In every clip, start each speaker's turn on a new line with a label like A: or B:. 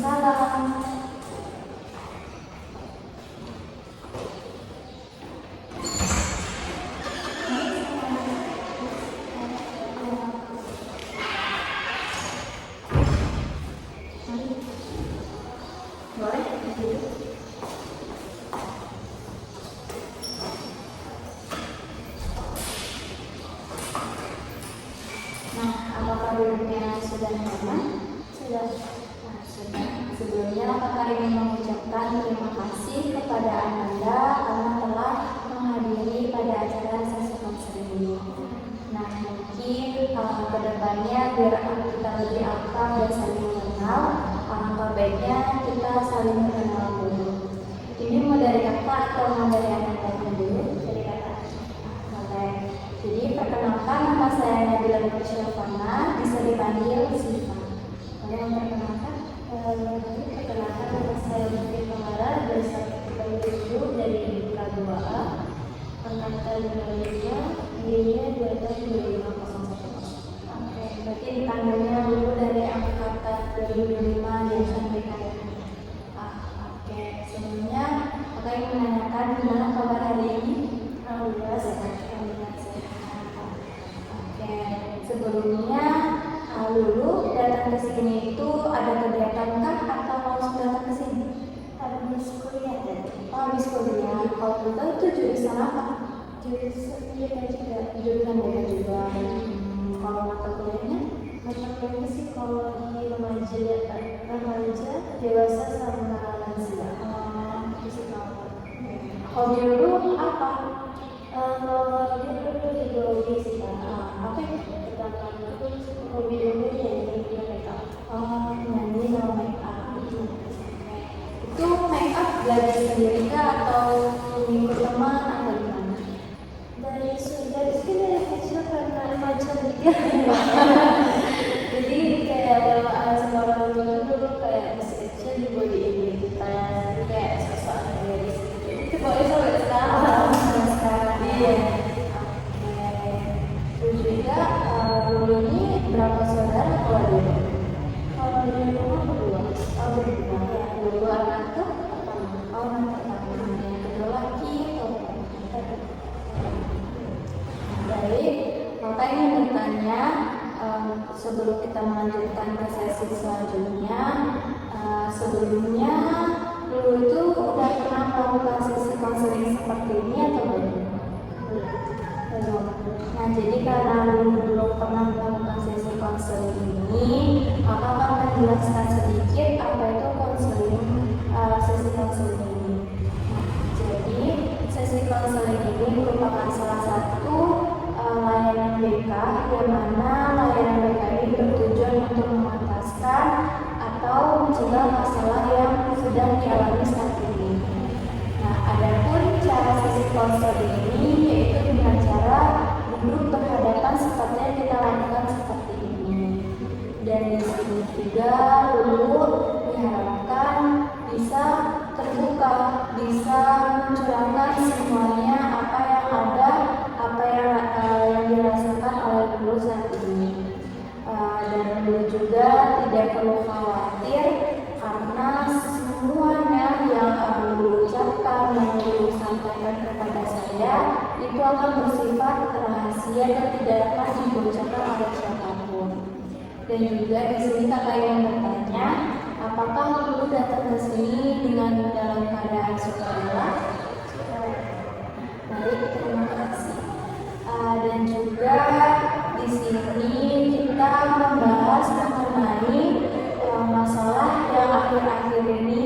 A: Waalaikumsalam. Nah, apakah duduknya sudah nyaman? Sudah. Nah, sudah. Sebelumnya kakak ingin mengucapkan terima kasih kepada Ananda karena telah menghadiri pada acara sesi konseling ini. Nah, mungkin kedepannya biar kita lebih akrab dan saling mengenal, alangkah baiknya kita saling mengenal dulu. Ini mau dari kakak atau mau dari Ananda dulu? Dari kakak. Oke. Jadi perkenalkan, nama saya Nabila Nur Syafana, bisa dipanggil Siva. Yang perkenalkan, nama saya Lutfi Kamara dari Sarjana Guru dari IPA 2A. Angkatan Indonesia, nilainya 22501. Oke, berarti dipanggilnya dulu dari angkatan 2005 dan sampai kalian. Oke, sebelumnya aku ingin menanyakan gimana kabar hari ini? Alhamdulillah sehat. Oke, sebelumnya Lulu datang ke sini itu ada kegiatan kan atau langsung datang ke sini? Habis kuliah tadi. Oh, habis kuliah. Kalau kita itu jurusan apa? Jurusan beda juga. Jurusan beda juga. Kalau mata kuliahnya? Mata kuliahnya sih kalau di remaja, dewasa sama lansia. Hobi dulu apa? Hobi dulu ideologi sih kan. Apa yang pertama itu hobi dulu nyanyi make up. Nyanyi sama make up. Itu make up belajar sendiri kah atau mengikut teman atau gimana? Dari kecil karena remaja gitu. Jadi kayak sama orang tua dulu kayak masih kecil dibolehin identitas, kayak sosok Aries gitu. Itu boleh sampai sekarang. Iya. Oke. Terus juga dulu ini berapa saudara kalau dulu? Kalau di rumah berdua. Berdua. Ya, dua anak tuh pertama. Anak pertama. Yang kedua laki atau baik. Makanya bertanya sebelum kita melanjutkan ke sesi selanjutnya, sebelumnya dulu itu udah pernah melakukan sesi konseling seperti ini atau belum? Belum. Nah, jadi karena belum pernah melakukan sesi konseling ini, maka akan menjelaskan sedikit apa itu konseling, sesi konseling ini. Jadi sesi konseling ini merupakan salah satu layanan BK, yang mana layanan BK ini bertujuan untuk mengentaskan atau mencegah masalah yang sedang dialami saat ini. Nah, adapun cara sesi konseling ini yaitu dengan cara duduk berhadapan seperti yang kita lakukan seperti ini. Dan di sini juga dulu diharapkan bisa terbuka, bisa mencurahkan semuanya apa yang ada, apa yang dirasakan oleh dulu saat ini. Dan dulu juga tidak perlu khawatir karena semuanya yang dulu ucapkan, yang dulu sampaikan kepada saya itu akan bersifat rahasia dan tidak akan dibocorkan oleh siapapun. Dan juga di sini kakak yang bertanya, apakah dulu datang ke sini dengan dalam keadaan sukarela? Baik, terima kasih. Dan juga di sini kita membahas mengenai masalah yang akhir-akhir ini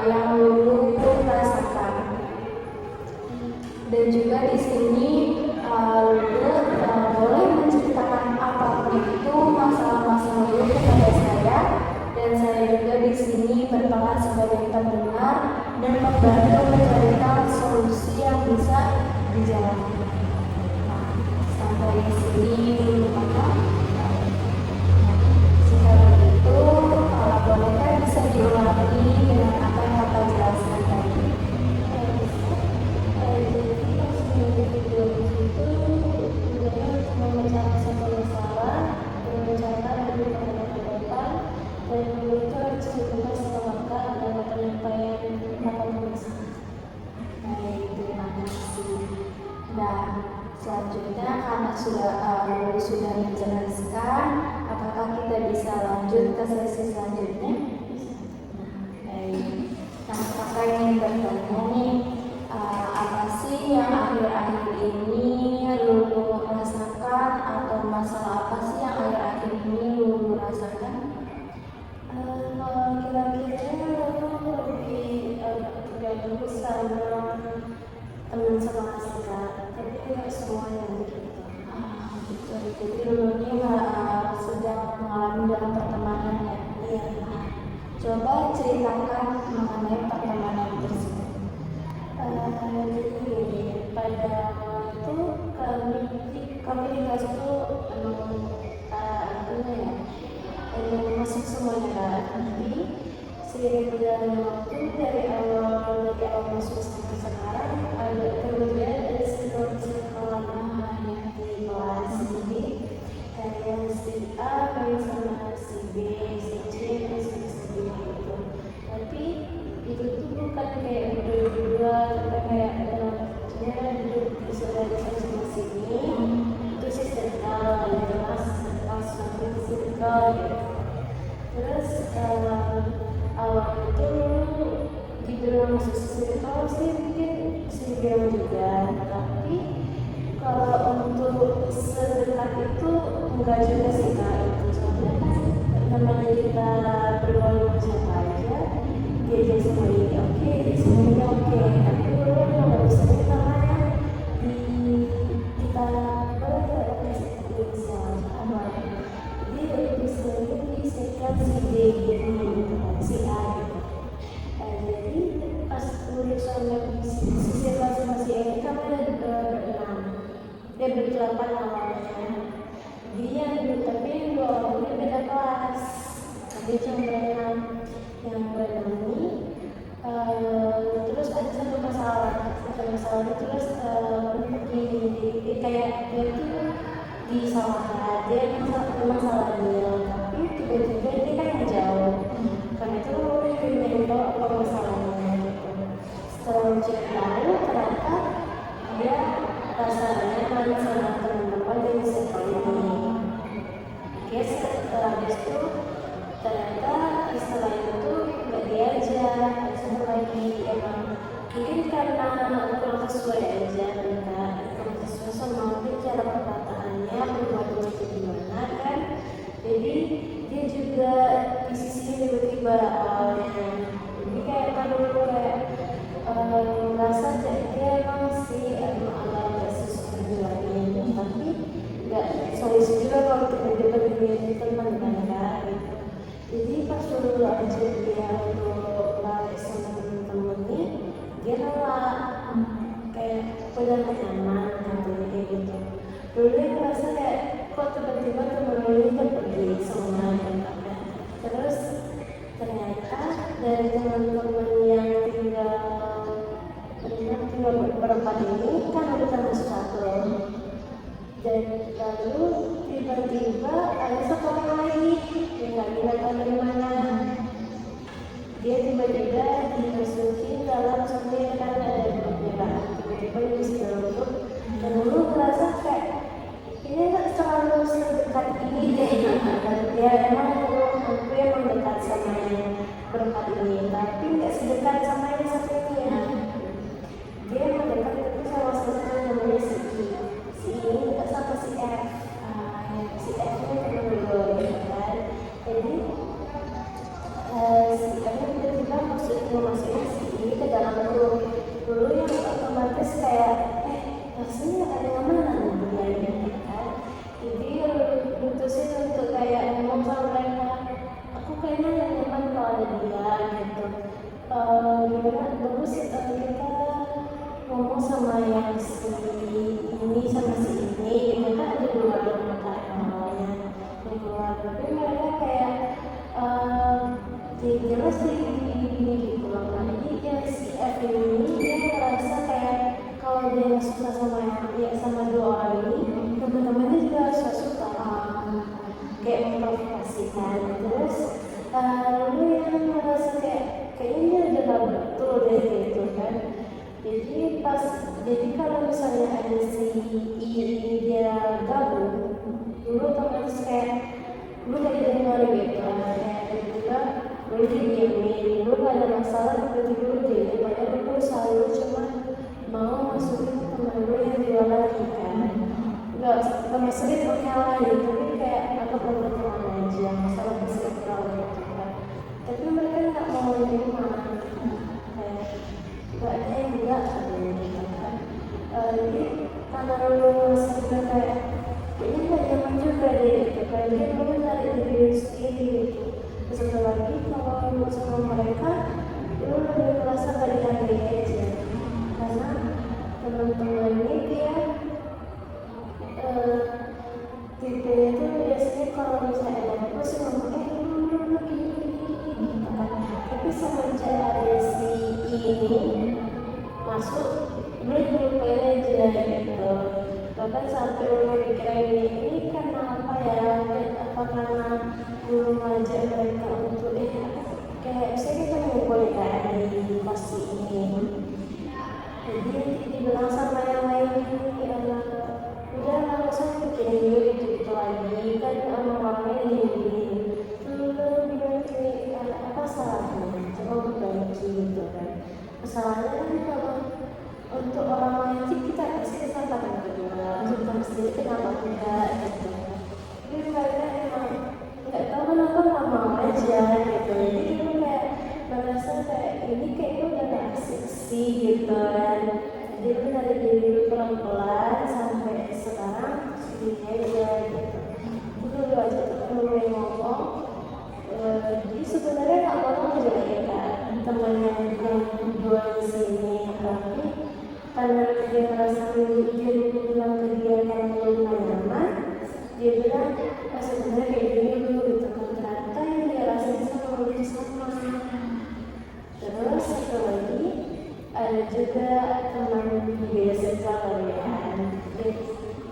A: yang dulu rasakan. Dan juga di sini boleh menceritakan apapun itu masalah-masalah dulu kepada saya, dan saya juga di sini berperan sebagai pendengar dan membantu mencarikan solusi yang bisa dijalani. Sampai di sini dulu Bapak. Jika begitu, bolehkah bisa diulangi dengan apa yang Bapak jelaskan tadi? Memecahkan satu masalah, memecahkan selanjutnya karena sudah menjelaskan, apakah kita bisa lanjut ke sesi selanjutnya? Baik. Nah, kakak ingin bertanya nih, apa sih yang akhir-akhir ini Lulu rasakan, atau masalah apa sih yang akhir-akhir ini Lulu rasakan?
B: Kira-kira Lulu lebih terganggu sama teman sekelas Kak, tapi nggak semuanya begitu.
A: Gitu. Jadi Lulu ini sedang mengalami dalam pertemanan ya?
B: Iya.
A: Coba ceritakan mengenai pertemanan tersebut.
B: Jadi pada waktu kami di kelas itu masuk semuanya Kak. Tapi seiring berjalannya waktu dari awal masuk sampai sekarang kemudian ada circle lama yang di kelas. Jadi kayak si A main sama si B, si C main sama si D gitu. Tapi itu tuh bukan kayak berdua, tapi kayak dia duduk di saudara sama sini, itu si circle gitu mas, masuk circle gitu. Terus awal itu dibilang masuk circle sih mungkin sendirian juga, tapi kalau untuk sedekat itu enggak juga sih Kak. Itu soalnya kan namanya kita bergaul siapa aja, diajak sama ini oke, semuanya oke, tapi kalau nggak bisa kita namanya di kita sama jadi lebih sering disekat si D si A gitu. Jadi pas lulus sama si sekat sama si A ini kami ada berenam, dia berdelapan awalnya. Dia tapi yang dua orang ini beda kelas, tapi cuma berenam. Yang berenam ini terus ada satu masalah terus begini, kayak dia tuh disalahkan, dia memang salah dia, tapi tiba-tiba dia kan jauh, karena itu dia tahu apa masalahnya gitu. Setelah mencari tahu ternyata dia rasanya main sama teman-teman dari sekolah ini. Dia setelah itu ternyata istilah itu nggak diajak, satu lagi emang mungkin karena kurang sesuai aja mereka, kurang sesuai sama mungkin cara perkataannya, perbuatannya itu gimana kan. Jadi dia juga di sisi tiba-tiba jadi kayak kalau kayak merasa dia emang sih agak sesuatu lagi, tapi nggak solusi juga kalau tiba-tiba dia teman kan gitu. Jadi pas dulu aja dia untuk lari sama temen-temennya, dia nolak, kayak udah nyaman kayak gitu. Dulu dia merasa kayak kok tiba-tiba temen-temennya udah pergi semua tempatnya. Terus ternyata dari teman-teman yang tinggal berempat ini kan ada termasuk satu. Dan lalu tiba-tiba ada satu orang lagi yang nggak tahu dari mana, dia tiba-tiba dimasukin dalam semuanya kan ada grupnya, tiba-tiba diseluruh dan dulu merasa kayak ini terlalu sedekat ini deh, dan dia emang aku yang mendekat sama yang berempat ini, tapi nggak sedekat sama yang satunya. Dia mendekat itu sama satu namanya si ini dekat sama si F. Si F ini teman dulu kan. Jadi si F ini tiba-tiba maksudnya si ini ke dalam grup. Dulu yang otomatis kayak rasanya ada yang mana nih kan. Jadi mutusin untuk kayak ngomong sama mereka, aku kayaknya yang nyaman kalau ada dia gitu. Gimana bagus kita ngomong sama yang si ini sama si ini, itu kan ada dua orang awalnya keluar, tapi mereka kayak jelas ini gitu loh. Jadi ya si F ini dia merasa kayak kalau dia suka sama yang sama dua orang ini, teman-temannya juga suka kayak memprovokasikan. Terus lalu yang merasa kayaknya udah gak betul deh gitu kan. Jadi kalau misalnya ada si I nggak sulit mengalah gitu, tapi kayak aku perlu teman aja masalah psikolog gitu kan. Tapi mereka nggak mau menerima, kayak nggak ada yang enggak gitu kan. Jadi karena lulus juga kayak ini nggak nyaman juga deh gitu kan, dia mau cari diri sendiri gitu. Terus satu lagi kalau lulus sama mereka itu lebih merasa gak dihargai aja, karena teman-teman ini dia tipe itu biasanya kalau misalnya ada apa sih ngomong gitu kan. Tapi semenjak ada si ini masuk dia belum aja gitu, bahkan sampai memikirkan ini karena apa ya, apa karena belum ngajak mereka untuk kayak misalnya kita ngumpul kayak di pasti ini, jadi dibilang sama yang lain ini udah nggak usah pikirin dulu itu lagi kan, orang-orangnya ini bilang ini apa salahnya, coba perbaiki gitu kan. Masalahnya kan kalau untuk orang lain sih kita pasti kesalahan kedua, untuk kita sendiri kenapa enggak gitu. Jadi mereka emang nggak tahu kenapa nggak mau aja gitu, jadi kita kayak merasa kayak ini kayaknya udah gak asik sih gitu kan. Jadi itu dari diri pelan-pelan sampai sekarang segini aja gitu. Itu dulu aja tuh mulai ngomong. Jadi sebenarnya nggak ngomong juga ya kan, teman yang jual di sini, tapi karena dia merasa dia bilang ke dia karena belum nyaman, dia bilang sebenarnya kayak gini dulu gitu kan. Ternyata yang dia rasain sama dia sama. Terus satu lagi ada juga teman biasa kalian,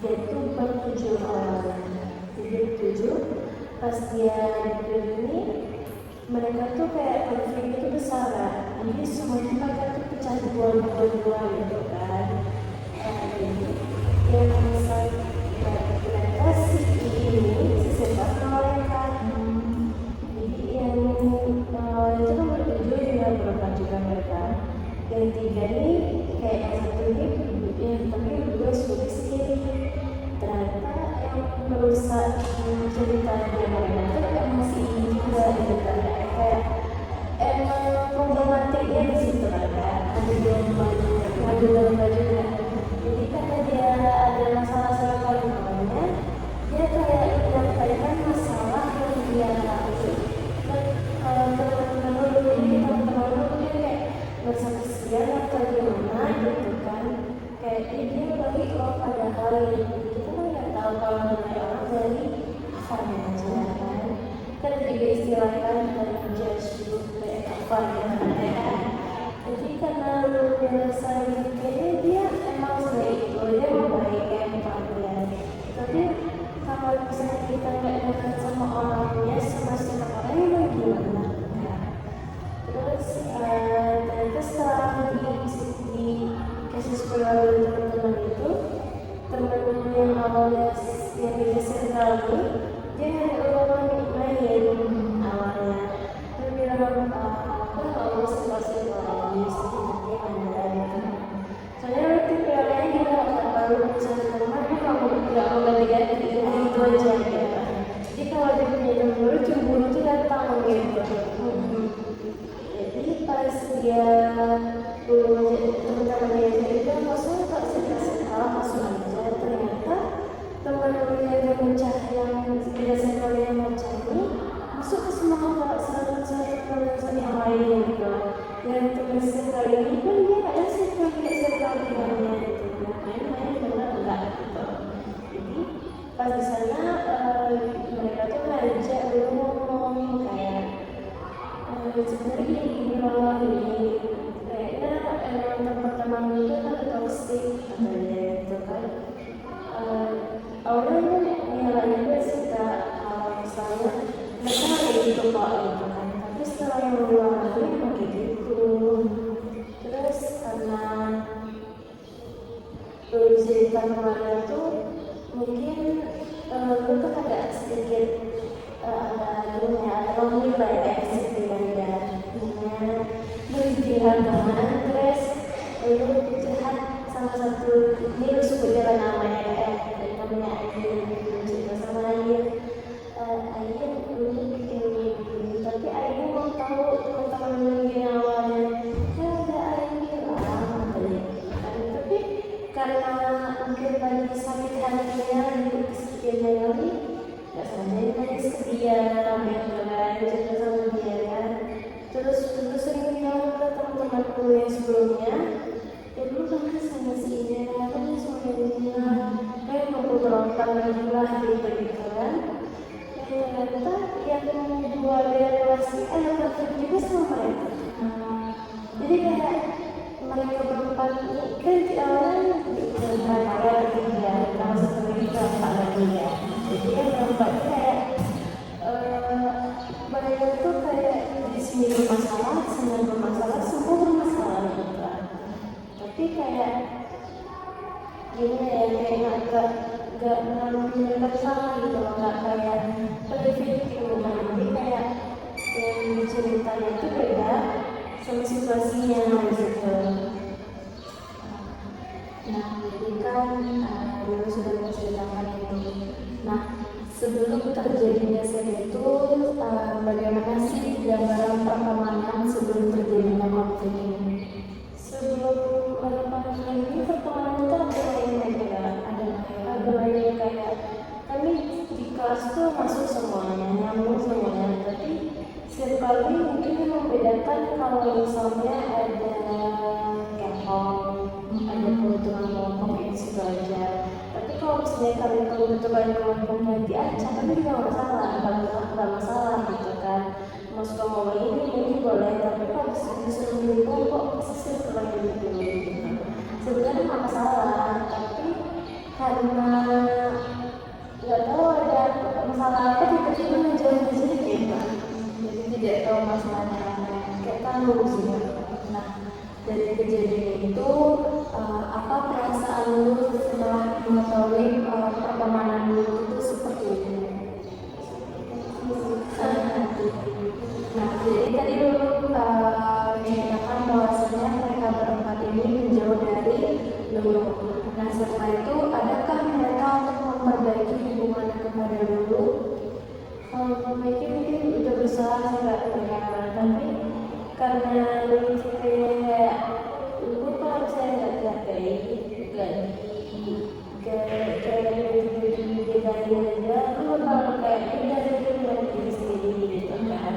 B: dia tuh bertujuh orang, jadi tujuh. Pas dia ini mereka tuh kayak konflik itu besar kan, jadi semuanya mereka tuh pecah dua gitu kan. Jadi yang misalnya mereka si sepak mereka, jadi yang itu kan bertujuh juga berapa juga mereka. Yang tiga ini kayak yang satu ini yang tapi berdua sudah sendiri. Ternyata yang merusak cerita dia mereka itu kayak masih ini juga gitu kan, kayak emang problematiknya di situ kan, ada domba juga. Jadi karena dia ada masalah sama kawannya, dia kayak menyampaikan masalah yang dia alami. Dan teman-teman dia kayak merasa kesian atau gimana gitu kan, kayak dia bagi padahal kita kan nggak tahu kalau namanya orang dari asalnya aja kan juga istilahkan dari judge kayak apa gitu kan. Jadi karena lu merasa kayaknya dia emang baik itu, dia mau baik kayak kalian, tapi kalau misalnya kita nggak dekat sama orangnya, sama orangnya gimana? Terus ternyata setelah di kasus keluarga teman-teman itu, teman yang awalnya yang digeser lagi, dia orang lain awalnya, dia bilang apa nggak mau sekolah lagi, dia ada. Soalnya waktu keluarganya juga nggak baru misalnya teman, dia nggak mau ganti-ganti itu aja gitu. Jadi kalau dia punya cemburu, cemburu tuh datang gitu. Jadi pas dia teman-teman dia itu masuk tak sekali masuk aja, ternyata teman-teman yang mencah yang biasanya kalian mencah ini masuk ke semua satu yang lain gitu. Yang teman sekali ini pun dia ada sekali dengannya gitu, main-main benar enggak gitu. Jadi pas di sana mereka tuh ngajak dulu ngomong kayak sebenarnya ini loh ini kayaknya teman-teman itu kan toxic katanya gitu kan. Awalnya nilainya gue suka misalnya mereka kayak gitu kok gitu kan, tapi setelah yang berulang lagi emang kayak gitu. Terus karena cerita kemarin tuh mungkin gue tuh agak sedikit ada lonely lah ya, sedikit ada berlebihan banget. Terus lu curhat sama satu ini lu suka jalan namanya namanya sebelumnya ya dulu kan sama si ini kan semuanya kayak mau berontak lagi lah gitu kan. Ternyata yang dua relasi konflik juga sama mereka. Jadi kayak mereka berempat ini kan di awal berapa ketiga, kalau sebenarnya berempat lagi ya. Jadi yang berempat kayak mereka tuh kayak di sini bermasalah, sana bermasalah, semua bermasalah gitu kan. Tapi kayak gimana ya, kayak gak mereka salah gitu loh, gak kayak private gitu kan. Jadi kayak yang diceritanya itu beda sama situasinya gitu.
A: Nah, jadi kan dulu sudah menceritakan itu. Nah, sebelum terjadinya seks itu, bagaimana sih gambaran pertemanan sebelum terjadinya konflik ini?
B: Sebelum pertemanan ini, pertemanan itu ada banyak kayak kami di kelas tuh masuk semuanya, nyambung semuanya. Tapi setiap kali mungkin yang membedakan kalau misalnya ada kelompok, ada kebutuhan kelompok itu belajar. Tapi kalau misalnya kalian kebutuhan kelompoknya diacak, kan juga nggak masalah gitu kan. Masuk ke ini boleh, tapi kalau disuruh milih kelompok pasti setelah gitu. Sebenarnya nggak masalah, tapi karena nggak tahu ada masalah apa tiba-tiba menjauh gitu.
A: Jadi tidak tahu masalahnya, kayak tahu sih. Nah, dari kejadian itu, apa perasaan lu setelah mengetahui pertemanan lu itu seperti itu? Nah, jadi tadi dulu menyatakan bahwasanya mereka berempat ini menjauh dari Lulu. Nah, setelah itu adakah mereka untuk memperbaiki hubungannya kepada Lulu?
B: Mungkin udah berusaha nggak ternyata, tapi karena Lulu kayak Lulu kalau saya nggak dihargai, dihargai aja, Lulu kalau kayak udah diri sendiri gitu kan.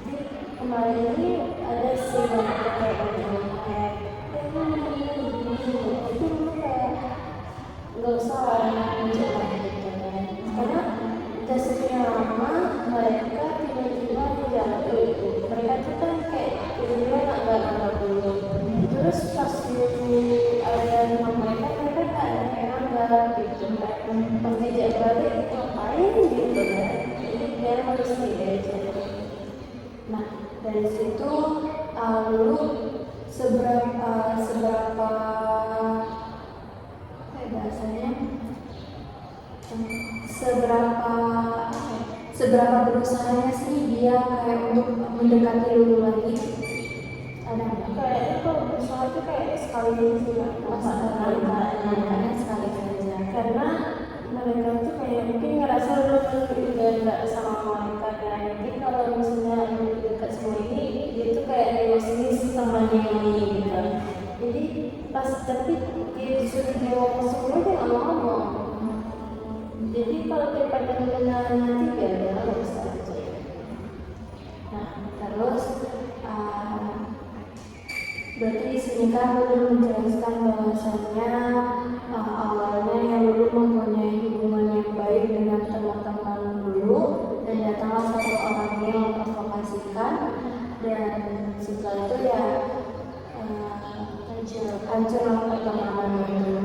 B: Jadi kemarin ini ada sih kayak itu kayak nggak usah mencoba gitu kan, karena udah sekian lama mereka tiba-tiba menjatuh itu. Mereka tuh kan kayak tiba-tiba nggak dulu. Terus pas ada sama mereka kayak nggak gitu kan. Pas diajak balik ngapain gitu kan. Jadi biar harus sendiri aja.
A: Nah, dari situ lu seberapa bahasanya seberapa berusahanya sih dia kayak untuk mendekati Lulu lagi? Ada nggak?
B: Kayak kalau berusaha itu kayak sekali sih lah, sekali saja. Karena mereka tuh kayak mungkin ngerasa lu udah nggak sama mereka kan. Jadi kalau misalnya lu dekat sama ini, dia tuh kayak ini temannya ini gitu. Jadi pas tapi dia disuruh dia ngomong semua dia nggak mau ngomong. Jadi kalau daripada mengenal nanti ya nggak bisa aja.
A: Nah, terus berarti di sini kan Lulu menjelaskan bahwasannya awalnya yang Lulu mempunyai hubungan yang baik dengan teman-teman Lulu, dan datanglah satu orang yang memprovokasikan, dan setelah itu ya hancurlah pertemanan itu.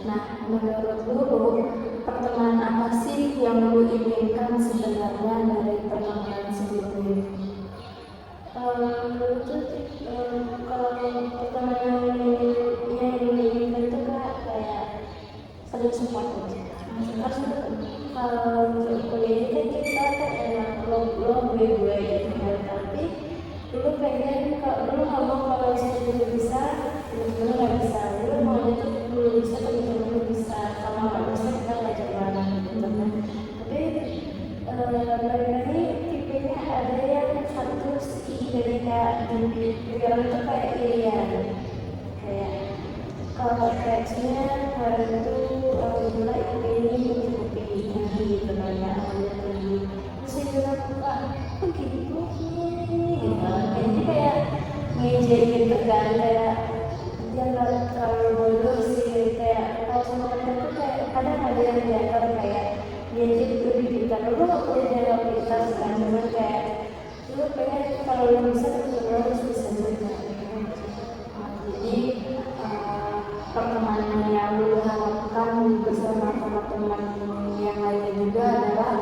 A: Nah, menurut Lulu, pertemanan apa sih yang Lulu inginkan sebenarnya dari pertemanan sebelumnya?
B: Kalau pertemanan yang diinginkan itu kayak saling support aja. Kalau kuliah ini kan kita kan enak lo gue gitu kan, tapi dulu pengen dulu ngomong kalau saya dulu bisa, dulu nggak bisa. Dulu maunya tuh dulu bisa, tapi dulu bisa. Kalau nggak bisa kita belajar bareng gitu kan. Tapi mereka ini tipenya ada yang satu jadi kayak di pikiran itu kayak kayak kalau kreasinya hari itu mulai ini mencukupi gitu kan ya, awalnya tinggi. Terus saya bilang kok gitu, jadi kayak ngejekin gitu kan, kayak kalau bisa betul-betul harus bisa juga.
A: Jadi pertemanan yang lu harapkan bersama teman-teman yang lainnya juga adalah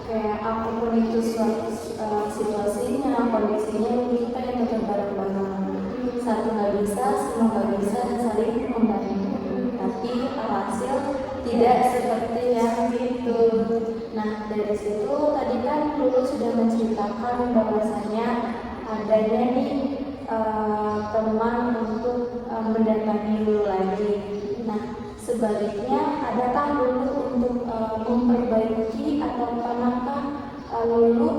A: kayak apapun itu suatu situasinya, kondisinya, kita yang tetap bareng-bareng. Satu nggak bisa, semua nggak bisa, dan saling membantu. Tapi alhasil tidak seperti yang itu. Nah, dari situ tadi kan dulu sudah menceritakan bahwasanya adanya nih teman untuk mendatangi dulu lagi. Nah, sebaliknya adakah dulu untuk memperbaiki atau apakah dulu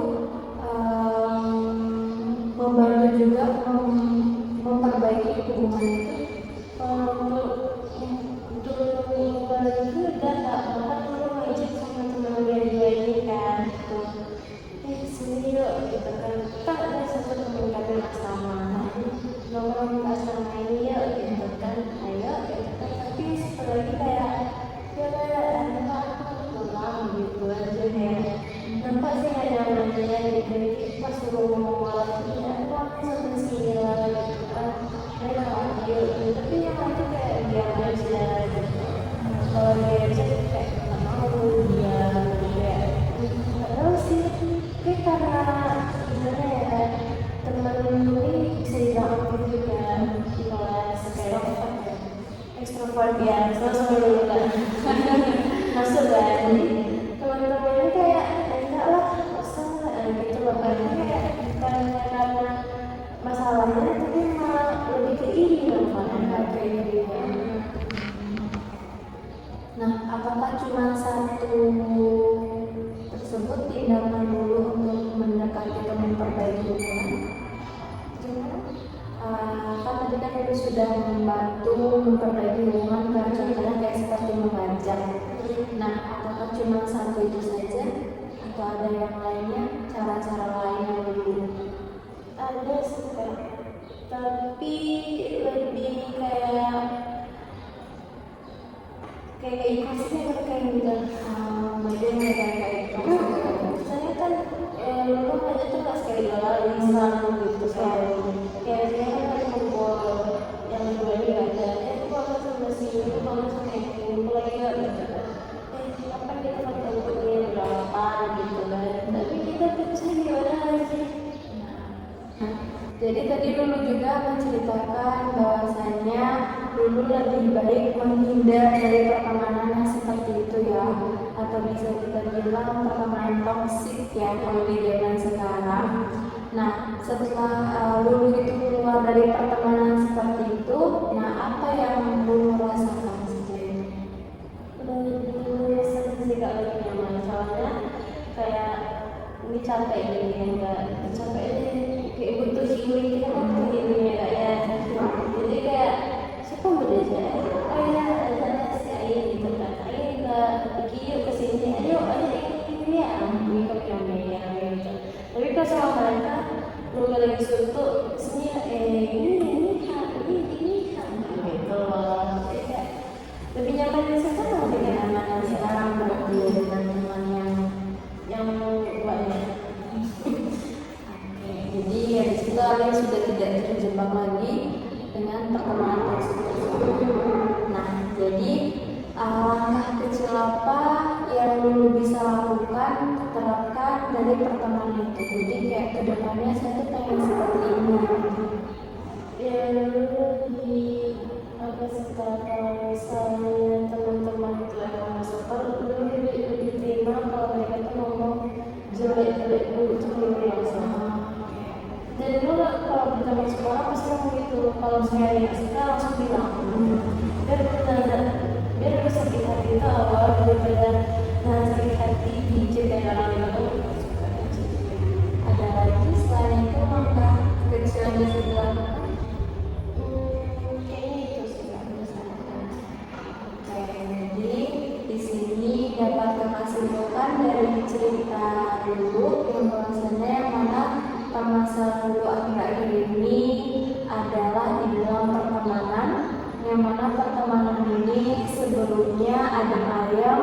A: membantu juga memperbaiki hubungan itu?
B: Untuk membantu udah nggak bahkan dulu ngajak sama teman dia ini kan gitu. Sini yuk gitu kan. Kan ada satu teman kami asrama. Nongkrong di asrama ini yuk gitu kan. Ayo gitu kan. Tapi setelah lagi kayak ya nampak pulang gitu aja kayak nampak sih nggak nyaman aja gitu. Pas ngomong lagi ya aku sampai sini lah gitu kan. Mereka lanjut tapi yang itu kayak dia aja gitu. Kalau dia aja kayak nggak mau dia kayak nggak tahu sih. Tapi karena gimana ya teman ini bisa dibilang aktif juga di kelas kayak ekstrovert ya selalu dulu kan masuk kan teman-teman ini kayak enggak lah usah gitu loh kan kayak karena masalahnya tapi malah lebih ke ini loh kan kayak gitu.
A: Nah, apakah cuma satu tersebut tindakan dulu untuk mendekati atau memperbaiki hubungan? Kan tadi kan itu sudah membantu memperbaiki hubungan karena contohnya kayak seperti mengajak. Nah, apakah cuma satu itu saja atau ada yang lainnya, cara-cara lain yang dulu?
B: Ada sih Kak, tapi lebih kayak ikhlasnya kan kayak gitu.
A: Bagaimana kayak itu?
B: Saya kan dulu aja tuh nggak sekali lisan gitu kayak dia kan ada kumpul yang dua ini ada itu kalau sama sini kalau sama itu lagi nggak gitu apa kita pakai bukunya berapa gitu kan tapi kita terusnya gimana sih.
A: Jadi tadi dulu juga menceritakan bahwasanya dulu lebih baik menghindar dari pertemanan yang seperti itu ya, atau bisa kita bilang pertemanan toksik ya kalau di zaman sekarang. Nah, setelah dulu itu keluar dari pertemanan seperti itu, nah apa yang dulu rasakan sendiri?
B: Dulu sering sih Kak lagi nyaman soalnya kayak ini capek ini enggak capek ini kayak butuh healing kita waktu ini ya Kak ya jadi kayak siapa belajar ayah ada si ayah gitu kan ayah enggak pergi yuk kesini ayo ini ya ini kok yang gitu tapi kalau sama mereka lu lagi suntuk sini ini gitu loh jadi kayak lebih nyaman di sekarang
A: Lebih nyaman sekarang berarti dengan teman yang
B: banyak.
A: Jadi ya di situ kalian sudah tidak terjebak lagi dengan pertemanan toksik tersebut. Nah, jadi langkah kecil apa yang dulu bisa lakukan terapkan dari pertemanan itu. Jadi kayak kedepannya saya tuh pengen seperti ini.
B: Ya lebih apa sih kalau misalnya teman-teman itu yang masuk dulu lebih diterima kalau mereka tuh ngomong jelek-jelek dulu sebelum langsung. Dan dulu kalau kita masuk sekolah pasti ngomong gitu kalau saya yang suka langsung bilang biar bisa kita awal daripada sakit hati dijadikan orang yang tahu
A: Ada lagi selain itu langkah kecil yang bisa dilakukan.
B: kayaknya itu sih
A: Jadi di sini dapat kakak simpulkan dari cerita dulu bahwasanya yang mana permasalahan dulu akhir-akhir ini adalah di dalam pertemanan, yang mana pertemanan ini sebelumnya ada ayam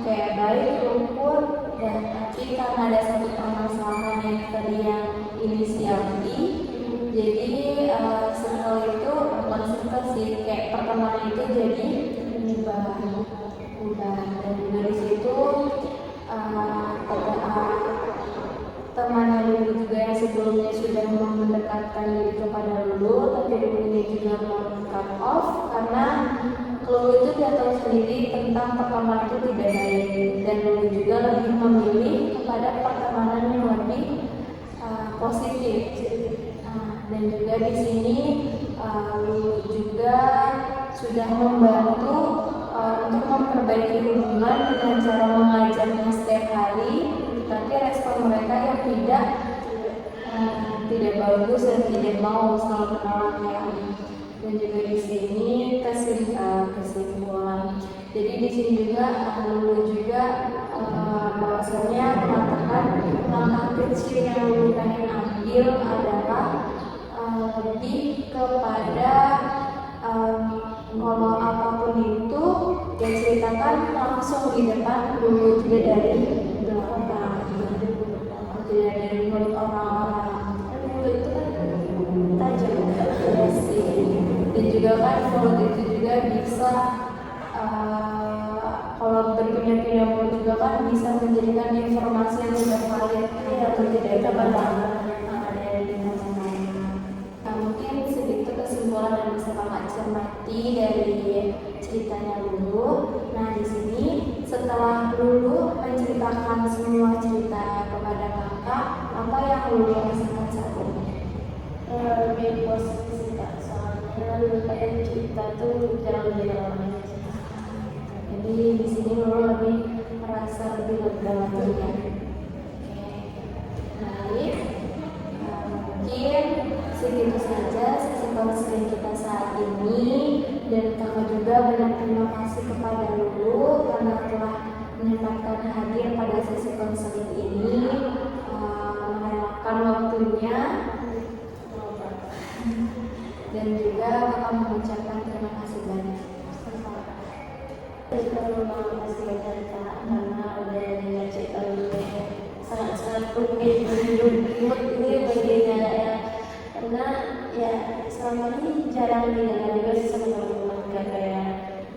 A: kayak baik, rumput, dan tapi karena ada satu permasalahan yang tadi yang inisial I. Jadi circle itu bukan circle sih, kayak pertemanan itu jadi ubah. Dan dari situ temannya Lulu juga yang sebelumnya sudah mendekatkan diri kepada Lulu, tapi Lulu ini juga mau cut off karena Lulu itu dia tahu sendiri tentang pertemanan itu tidak baik, dan Lulu juga lebih memilih kepada pertemanan yang lebih positif. Dan juga di sini Lulu juga sudah membantu untuk memperbaiki hubungan dengan cara mengajarnya setiap hari, tapi respon mereka yang tidak bagus dan tidak mau selalu menolongnya. Dan juga di sini kesimpulan. Jadi di sini juga Lulu juga bahwasanya mengatakan langkah kecil yang Lulu pengen ambil adalah lebih kepada ngomong apapun itu dia ceritakan langsung di depan Lulu, tidak dari belakang, tidak dari mulut orang-orang. Mulut itu kan tajam sih, dan juga kan mulut itu juga bisa kalau berpindah-pindah mulut juga kan bisa menjadikan informasi yang tidak valid atau tidak tepat dari mana. Mungkin sedikit kesimpulan yang bisa kakak cermati dari ceritanya Lulu. Nah di sini setelah Lulu menceritakan semua cerita kepada kakak, apa yang Lulu rasakan saat ini?
B: Lebih positif sih kak, soalnya Lulu kayak cerita tuh jarang orang.
A: Jadi di sini Lulu lebih merasa lebih lega lagi ya. Baik, mungkin segitu saja sesi konseling kita saat ini, dan kakak juga banyak terima kasih kepada Lulu karena telah menyempatkan hadir pada sesi konseling ini, merelakan waktunya, dan juga kakak mengucapkan terima kasih banyak.
B: Terima kasih banyak kak, karena udah dengar cerita Lulu sangat rumit ini bagiannya ya, karena ya selama ini jarang didengar juga sih sama teman-teman kayak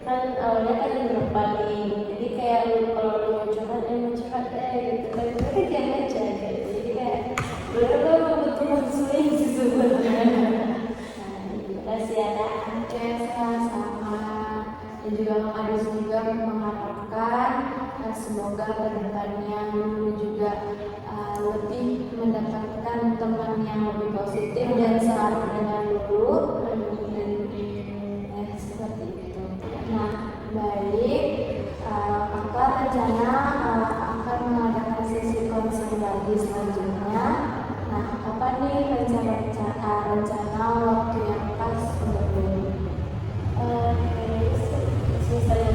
B: kan awalnya kan berempat nih, jadi kayak kalau lu mau curhat gitu kan, tapi diam aja gitu, jadi kayak bener-bener butuh konseling sih sebenarnya. Terima kasih ya kak.
A: Sama. Dan juga Kak Adus juga mengharapkan semoga kedepannya Lulu juga lebih mendapatkan teman yang lebih positif dan selalu dengan Lulu, dan seperti itu. Nah baik, kakak rencana akan mengadakan sesi konseling lagi selanjutnya. Nah apa nih rencana waktu yang pas untuk Lulu?
B: Misalnya